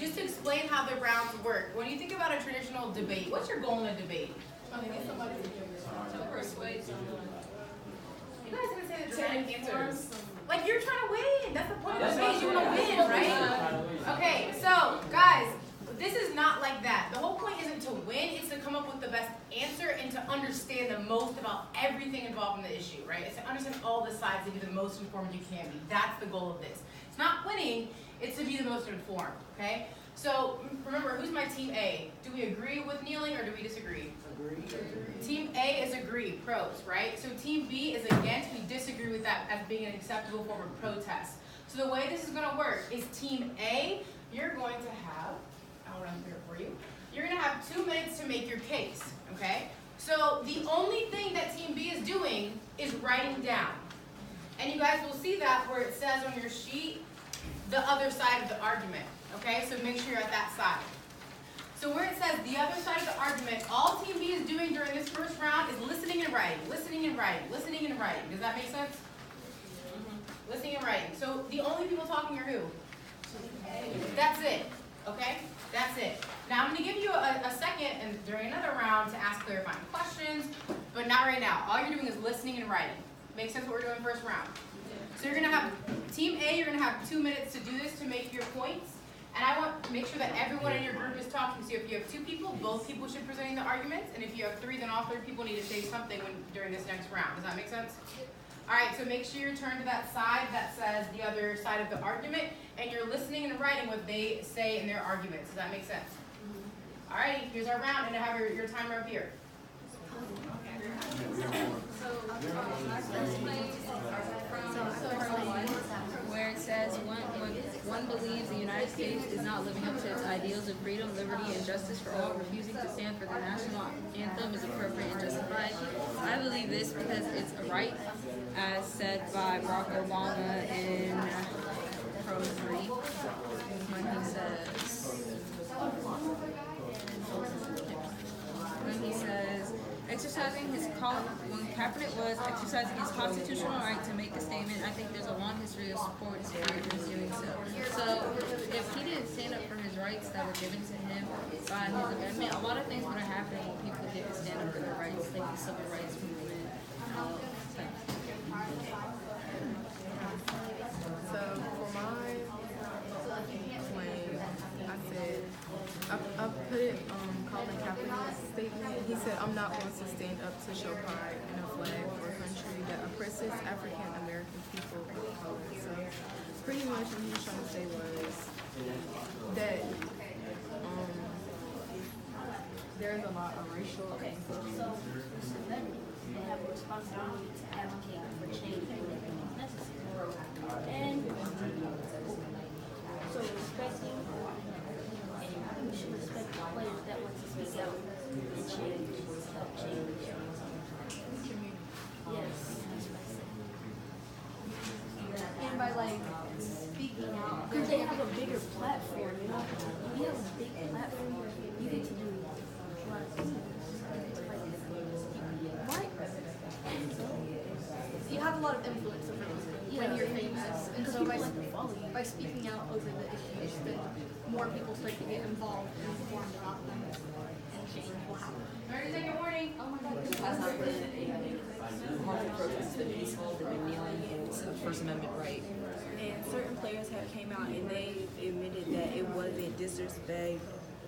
just to explain how the rounds work. When you think about a traditional debate, what's your goal in a debate? To persuade someone. You guys gonna say the dramatic answers. Like you're trying to win. That's the point of the debate. You want to win, right? Okay, so guys, this is not like that. The whole point isn't to win. It's to come up with the best answer and to understand the most about everything involved in the issue, right? It's to understand all the sides and be the most informed you can be. That's the goal of this. It's not winning. It's to be the most informed. Okay. So remember, who's my team A? Do we agree with kneeling or do we disagree? Agree. Team A is agree, pros, right? So team B is against, we disagree with that as being an acceptable form of protest. So the way this is gonna work is team A, you're going to have, I'll run through it for you. You're gonna have 2 minutes to make your case, okay? So the only thing that team B is doing is writing down. And you guys will see that where it says on your sheet, the other side of the argument, okay? So make sure you're at that side. So where it says the other side of the argument, all Team B is doing during this first round is listening and writing, listening and writing, listening and writing. Does that make sense? Listening and writing. So the only people talking are who? That's it, okay? That's it. Now I'm going to give you a second and during another round to ask clarifying questions, but not right now. All you're doing is listening and writing. Make sense what we're doing first round? So you're going to have, Team A, you're going to have 2 minutes to do this to make your points. And I want to make sure that everyone in your group is talking. So if you have 2 people, both people should present the arguments. And if you have 3, then all 3 people need to say something during this next round. Does that make sense? All right, so make sure you're turned to that side that says the other side of the argument. And you're listening and writing what they say in their arguments. Does that make sense? All right, here's our round. And I have your timer up here. Where it says one believes the United States is not living up to its ideals of freedom, liberty, and justice for all, refusing to stand for the national anthem is appropriate and justified. I believe this because it's a right, as said by Barack Obama in Pro 3, when he says, when Kaepernick was exercising his constitutional right to make a statement, I think there's a long history of support and spirit in doing so. So if he didn't stand up for his rights that were given to him by his amendment, a lot of things would have happened when people didn't stand up for their rights, like the civil rights movement and all those things. So for mine, when I said, I put it Colin Kaepernick's statement. He said, "I'm not going to stand up to show pride in a flag or a country that oppresses African American people of color." So pretty much what he was trying to say was that there's a lot of racial. Okay, so they have a responsibility to advocate for change when it's necessary. And so respecting, and we should respect the players that want to speak out and change, help change. Yes, that's what I said. And by like speaking out, Because they have a bigger platform, you know? When you have a big platform, you get to do a lot of things. Right? you have a lot of influence over when you're famous. And so by speaking out over the issues, then more people start to get involved and informed about them, and change will happen. Ready to take a warning? Oh my God. Has not been a harmful protest that peaceful, they've been kneeling, and it's a First Amendment right. And certain players have came out and they admitted that it wasn't disrespect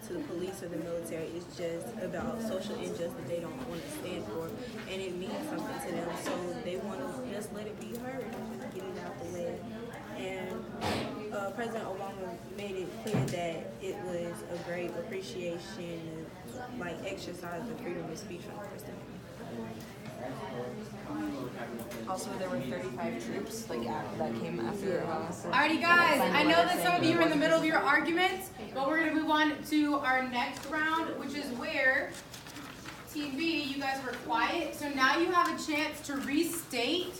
to the police or the military. It's just about social injustice that they don't want to stand for, and it means something to them. So they want to just let it be heard and just get it out the way. And President Obama made it clear that it was a great appreciation of like exercise the freedom of speech from the First Amendment. Also, there were 35 troops like that came after. Alrighty guys, I know that some of you are in the middle of your arguments, but we're going to move on to our next round, which is where Team B, you guys were quiet, so now you have a chance to restate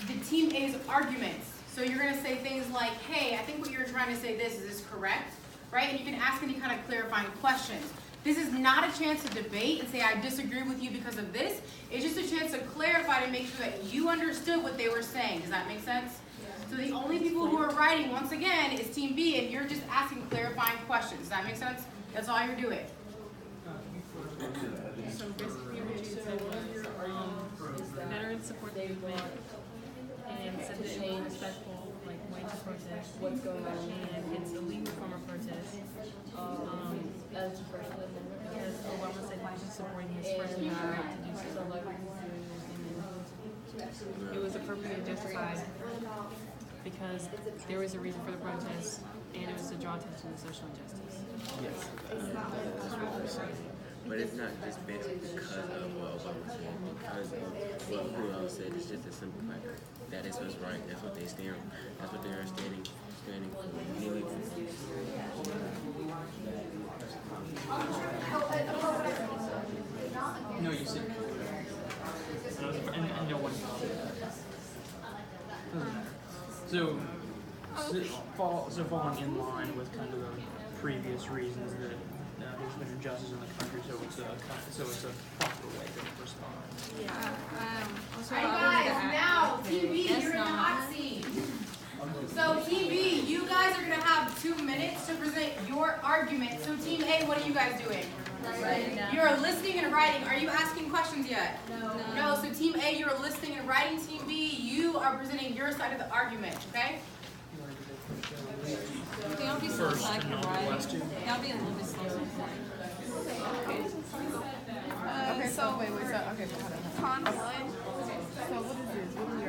the Team A's arguments. So you're going to say things like, hey, I think what you're trying to say is this correct? Right? And you can ask any kind of clarifying questions. This is not a chance to debate and say, I disagree with you because of this. It's just a chance to clarify to make sure that you understood what they were saying. Does that make sense? So the only people who are writing, once again, is Team B, and you're just asking clarifying questions. Does that make sense? That's all you're doing. So basically what you said was, veterans support the movement and said that it was respectful, like, way to protest. What's going on? And it's a legal form of protest. Because Obama said he was just supporting his First Amendment right to do so. And it was appropriately justified because there was a reason for the protest, and it was to draw attention to social injustice. Yes. But it's not just basically because of what Obama said, because of what who else said. It's just a simple fact that is what's right. That's what they stand. That's what they are standing for. Kneeling for. No, you said. And no one. Doesn't matter. So falling in line with kind of the previous reasons that there's been injustice in the country, so it's a proper way to respond. Alright guys, now Team B, you're in the hot seat. So Team B, you guys are gonna have 2 minutes to present your argument. So Team A, what are you guys doing? You're listening and writing. Are you asking questions yet? No. So Team A, you're listening and writing. Team B, you are presenting your side of the argument, okay? Can y'all be slow so I can write? Y'all be a little bit slower. Okay, so wait, so okay, Con 1, so what is this?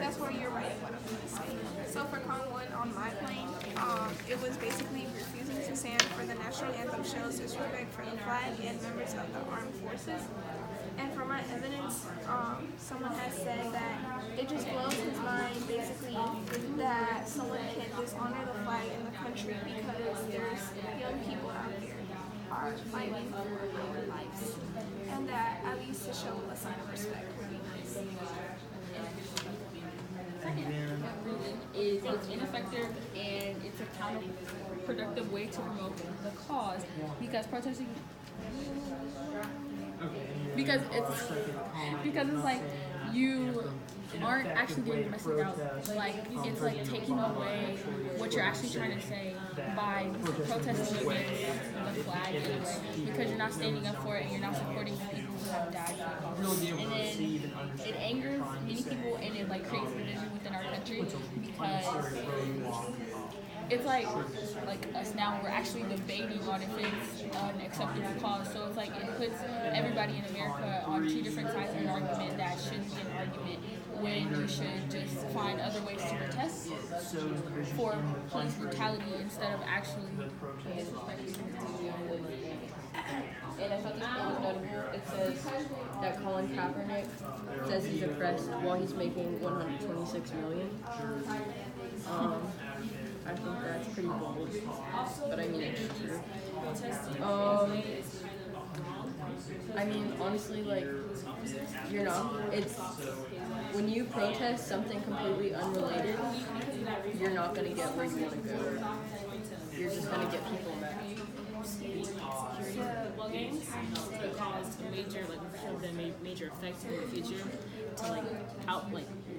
that's where you're writing what I'm going to say. So for Con 1 on my plane, it was basically refusing to stand for the national anthem shows disrespect for the flag and members of the armed forces. And for my evidence, someone has said that it just blows his mind basically that someone can dishonor the flag in the country because there's young people out here are fighting for their lives. And that at least to show a sign of respect would be nice. Is it's ineffective and it's a counterproductive way to promote the cause because protesting because it's like you aren't actually getting the message out. Like it's like taking away what you're actually trying to say by protesting against the flag in a way because you're not standing up for it and you're not supporting the people who have died for it. And then it angers many people and it like creates division within our country because it's like us now, we're actually debating on if it's an acceptable cause. So it's like it puts everybody in America on two different sides of an argument that shouldn't be an argument when you should just find other ways to protest for police brutality instead of actually disrespecting. And I thought this one was notable. It says that Colin Kaepernick says he's oppressed while he's making $126 million. I think that's pretty bold, but I mean it's true. I mean honestly, like you're not. It's when you protest something completely unrelated, you're not gonna get where you want to go. You're just gonna get people mad. Games to cause a major, major effects in the future to like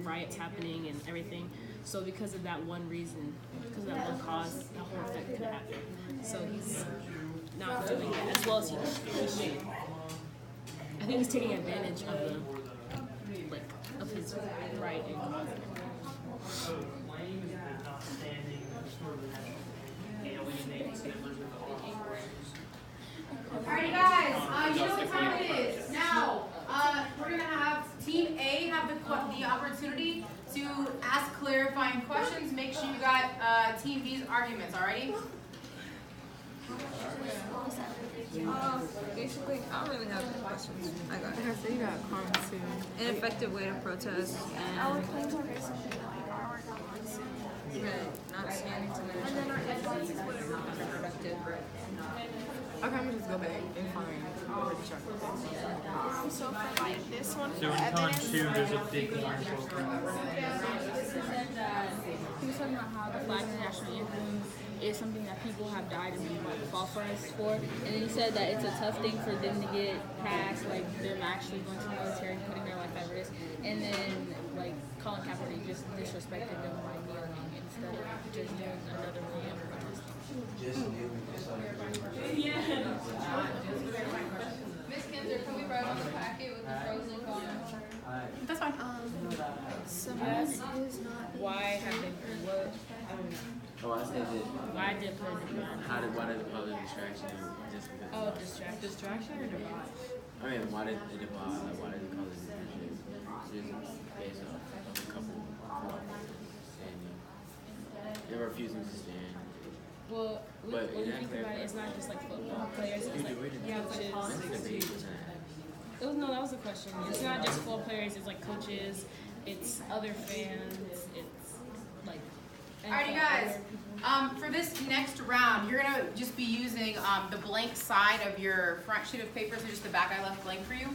riots happening and everything. So because of that one reason, because of that one cause, the whole effect could happen. So he's not doing it as well as he should. I think he's taking advantage of of his right and cause. Alrighty guys, you know what time it is. Now, we're going to have Team A have the opportunity to ask clarifying questions. Make sure you got Team B's arguments, alrighty? Basically, I don't really have any questions. I got Okay, so you got Con 2. an effective way to protest Our and planes are basically like our guns. not standing to And then our headphones is whatever. productive. Okay, I'm gonna just go back and find the chart. So for like this one, So for in Con evidence, 2, there's a big orange logo. He was talking about how the flag and the national anthem is something that people have died and fought for us for. And then he said that it's a tough thing for them to get past, like them actually going to the military and putting their life at risk. And then like Colin Kaepernick just disrespected them by kneeling and instead of just doing another rule of protest. Miss Kinzer, can we write on the packet with the pros and cons? That's fine. Someone is not. Why have they what? Oh, I said that. Why did play the band? Why did it cause a distraction? Just because. Oh, distraction or device? I mean, why did it divide? Like, why did it cause a distraction? Just based off a couple standing. They're refusing to stand. Well, when you think about it, it's not just like football players. It's like coaches. That was the question. It's not just football players. It's like coaches. It's other fans. It's like. Alrighty, guys. For this next round, you're gonna just be using the blank side of your front sheet of paper, so just the back I left blank for you.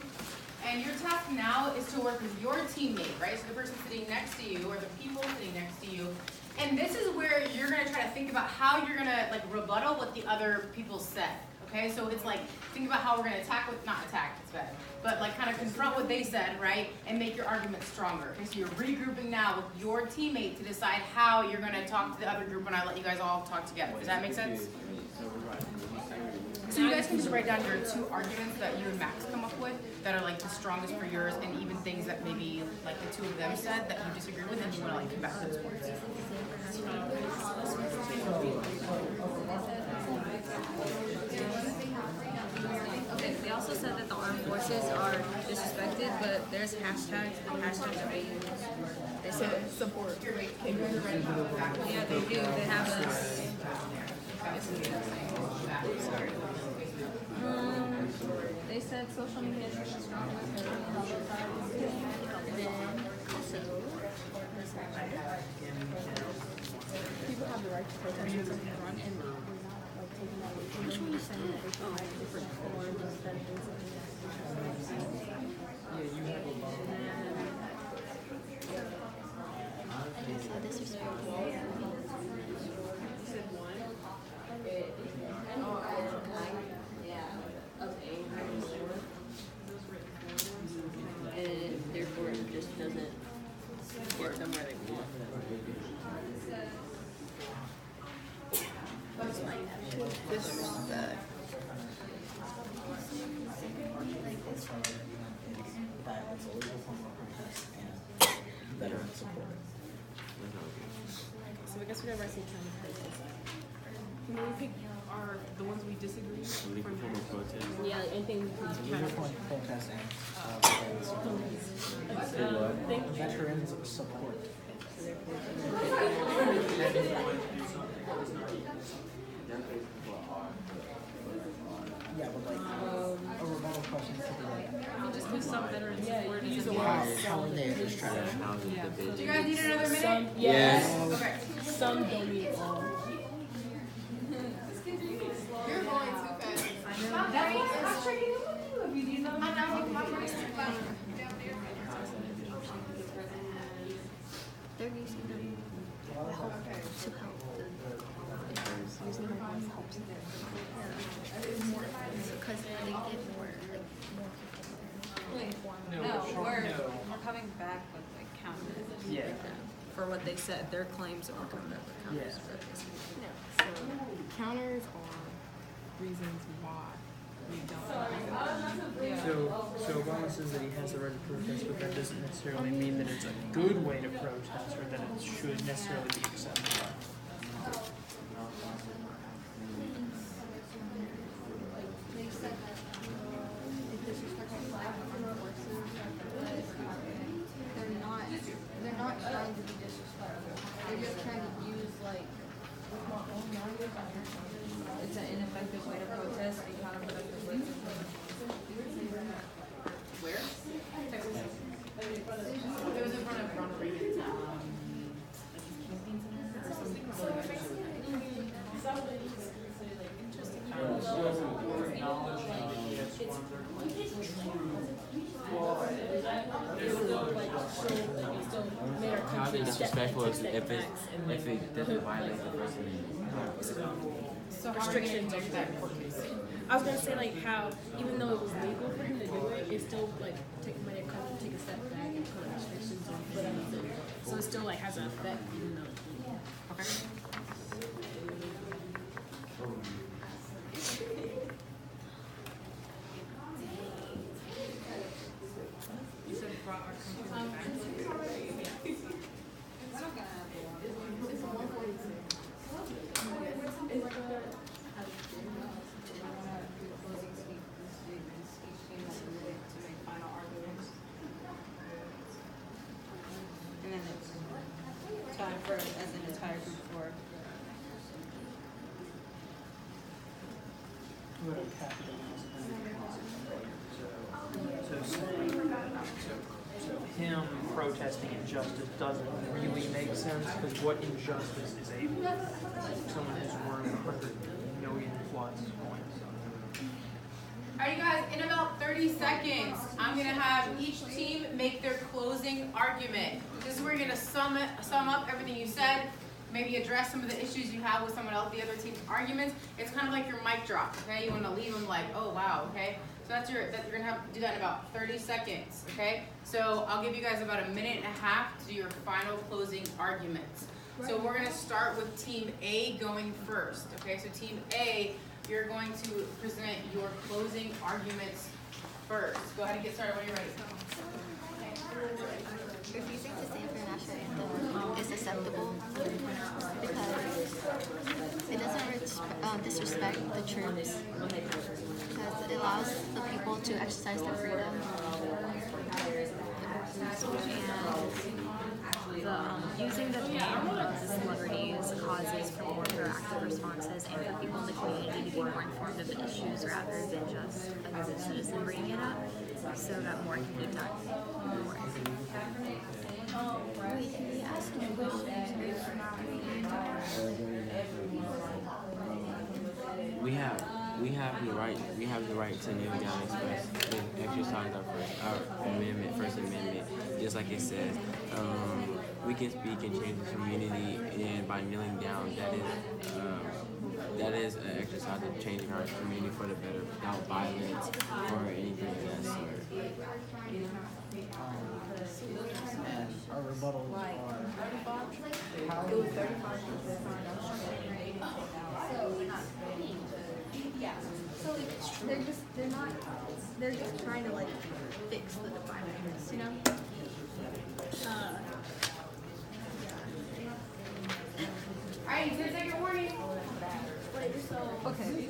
And your task now is to work with your teammate, right? So the person sitting next to you, or the people sitting next to you. And this is where you're gonna try to think about how you're gonna like rebuttal what the other people said. Okay, so it's like, think about how we're gonna not attack, it's bad, but like kind of confront what they said, right? And make your argument stronger. Okay, so you're regrouping now with your teammate to decide how you're gonna talk to the other group when I let you guys all talk together. Does that make sense? So you guys can just write down your 2 arguments that you and Max come up with that are like the strongest for yours, and even things that maybe like the 2 of them said that you disagree with and you wanna like come back to those points. Okay, they also said that the armed forces are disrespected, but there's hashtags and hashtags are being used. They said Support. yeah, they do. They have us. They said social media is strong with her. And then also, People have the right to protest and run, and we're not like taking that away from them. We're saying that they can have different forms of things. And therefore it just doesn't get them where they want. Disrespect. Veteran support. So I guess whatever I say counter protest. Can we pick the ones we disagree with? Any form of protest. Yeah, like anything we can counter protest. Veterans support. Yeah, but like a rebuttal question could be like, Just because some veterans support use is a a word. How are they just trying to house the debate? Do you guys need another minute? Yes. Okay. Some don't need all. You're going too fast. That's why I'm checking in with you. If you need them, I'm not with my friends. They're using them to help using their voice helps them. Because they get more we're coming back with like counters. Yeah. For what they said, their claims that we're coming back with counters. So counters are reasons why we don't. So Obama says that he has the right to protest, but that doesn't necessarily mean that it's a good way to protest or that it should necessarily be accepted. They said that if disrespectful forces, they're not trying to be disrespectful. They're just trying to use like It's an ineffective way to protest, a counterproductive way to protest. Where? Texas. It was in front of Ronald Reagan's campaign center or something. How is it disrespectful if it doesn't violate the First Amendment? So how are we gonna do that in court case? I was gonna say like how even though it was legal for him to do it, it still like might have come to take a step back and put restrictions on what he did. So it still like has an effect even though it's legal. Okay. And then it's time for as an entire group for. So him protesting injustice doesn't really make sense because what injustice is able someone who's worth 100 million plus points. Alright, you guys, in about 30 seconds, I'm gonna have each team make their closing argument. This is where you're gonna sum up everything you said, maybe address some of the issues you have with someone else, the other team's arguments. It's kind of like your mic drop, okay? You wanna leave them like, oh wow, okay? So you're gonna have to do that in about 30 seconds, okay? So I'll give you guys about a minute and a half to do your final closing arguments. So we're gonna start with Team A going first, okay? So Team A, you're going to present your closing arguments first. Go ahead and get started when you're ready. Refusing to stand for national anthem is acceptable because it doesn't disrespect the troops, because it allows the people to exercise their freedom. And using the name celebrities causes for more proactive responses and for people in the community to be more informed of the issues rather than just another citizen bringing it up, so that more can be done. Wait, can we ask you questions? We have the right to kneel down and exercise our First Amendment, just like it says. We can speak and change the community, and by kneeling down, that is an exercise of changing our community for the better, without violence or anything of that sort. Our rebuttals are They're just trying to like fix the dividers, you know? Alright, 10-second warning. Okay.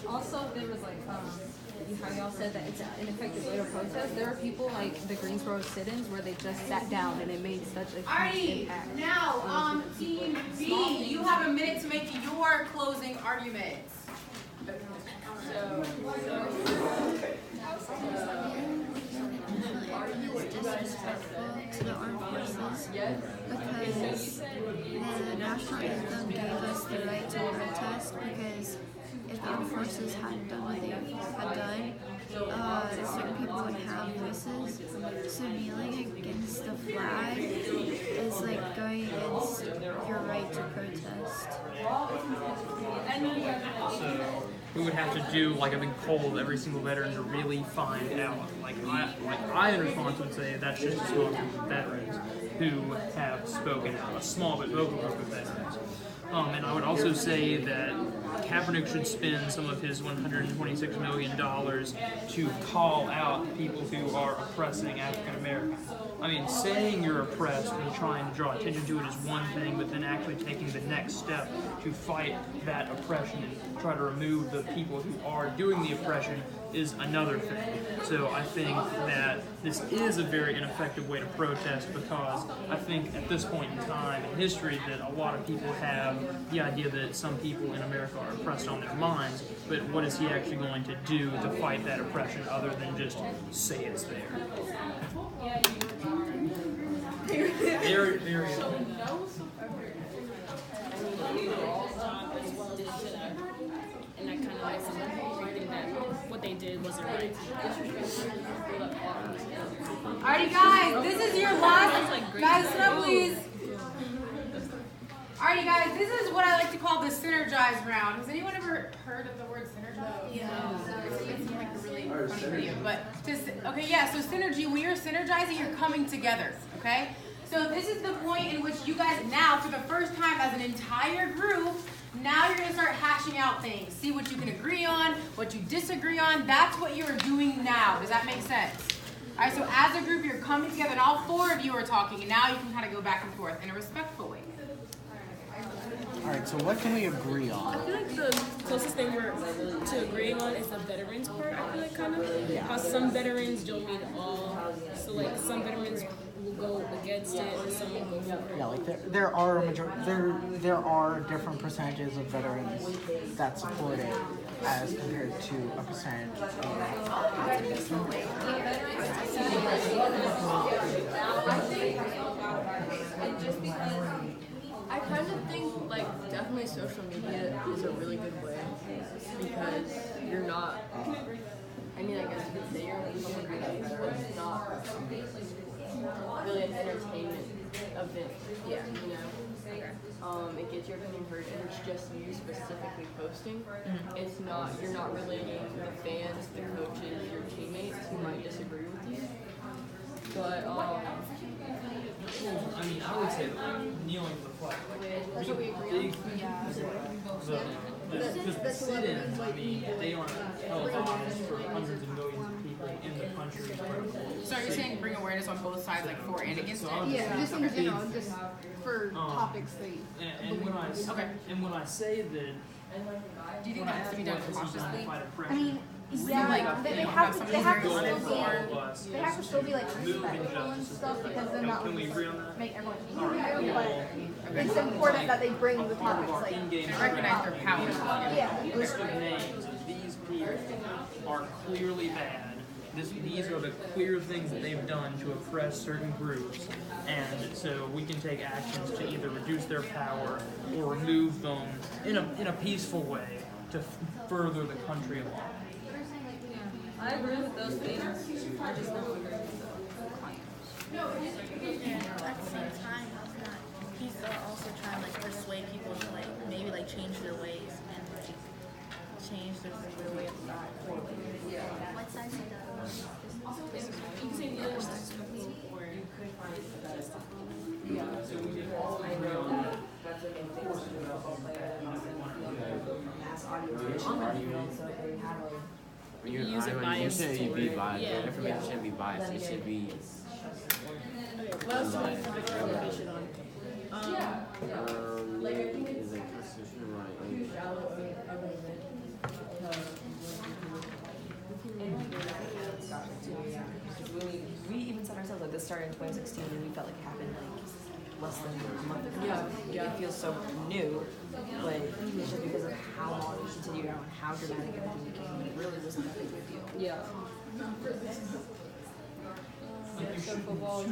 Also, there was like, how y'all said that it's an ineffective way to protest. There are people like the Greensboro sit-ins where they just sat down and it made such a huge Alrighty, impact. now, Team B, you have a minute to make your closing arguments. Disrespectful to the armed forces because the national anthem gave us the right to protest, because if the armed forces hadn't done what they had done, certain people would have voices. So kneeling against the flag is like going against your right to protest. So we would have to do like a big poll of every single veteran to really find out. I in response would say that's just a small group of veterans who have spoken out, a small but vocal group of veterans. And I would also say that Kaepernick should spend some of his $126 million to call out people who are oppressing African Americans. I mean, saying you're oppressed and trying to draw attention to it is one thing, but then actually taking the next step to fight that oppression and try to remove the people who are doing the oppression is another thing. So I think that this is a very ineffective way to protest, because I think at this point in time in history that a lot of people have the idea that some people in America are oppressed on their minds, but what is he actually going to do to fight that oppression other than just say it's there? Very, very. And that kind of like something that what they did wasn't right. Alrighty, guys, this is your last. Guys, sit up, please. Alrighty, guys, this is what I like to call the synergize round. Has anyone ever heard of the word synergize? Yeah. funny video. But okay, yeah. So synergy. When you're synergizing, you're coming together. Okay. So this is the point in which you guys now, for the first time as an entire group, now you're gonna start hashing out things. See what you can agree on, what you disagree on. That's what you're doing now. Does that make sense? All right. So as a group, you're coming together, and all four of you are talking, and now you can kind of go back and forth in a respectful way. Alright, so what can we agree on? I feel like the closest thing we're to agreeing on is the veterans part. I feel like kind of how some veterans don't mean all. So like some veterans will go against it, and some will go for it. Yeah, like there are different percentages of veterans that support it as compared to a percentage I kind of think, like, definitely social media is a really good way because you're not, I mean, I guess you could say you're in public relations, but it's not really an entertainment event, you know? It gets your opinion heard, and it's just you specifically posting. It's not, you're not relating the fans, the coaches, your teammates who might disagree with you. But, I mean, I would say that kneeling for the flag, like, that's what we agree on. Because sit-ins, I mean, they aren't televised for hundreds of millions of people in the country. So are you saying bring awareness on both sides, like for and against it? Yeah, just in general, just for topics that And when I say that, Do you think that has to be done cautiously? I mean, yeah, they have to still be like respectful and stuff because they're not can we agree on that? make everyone angry, but it's important that they bring the topics like And recognize their power. yeah. List of names, these people are clearly bad. These are the clear things that they've done to oppress certain groups, and so we can take actions to either reduce their power or remove them in a peaceful way to further the country along. I agree with those things. I just don't agree with At the same time, he's also trying to like persuade people to like maybe like change their ways and like change their way of thought. What size of You can say the other side or use a bias You shouldn't be toward- biased. yeah. Information shouldn't be biased. It should be. What else do we have information on? Is a constitutional right. We even said ourselves like this started in 2016 and we felt like it happened like less than a month ago. Yeah. It feels so new, but it's just because of how long it continued out and how dramatic everything became. It really wasn't that big of a deal. yeah. So football,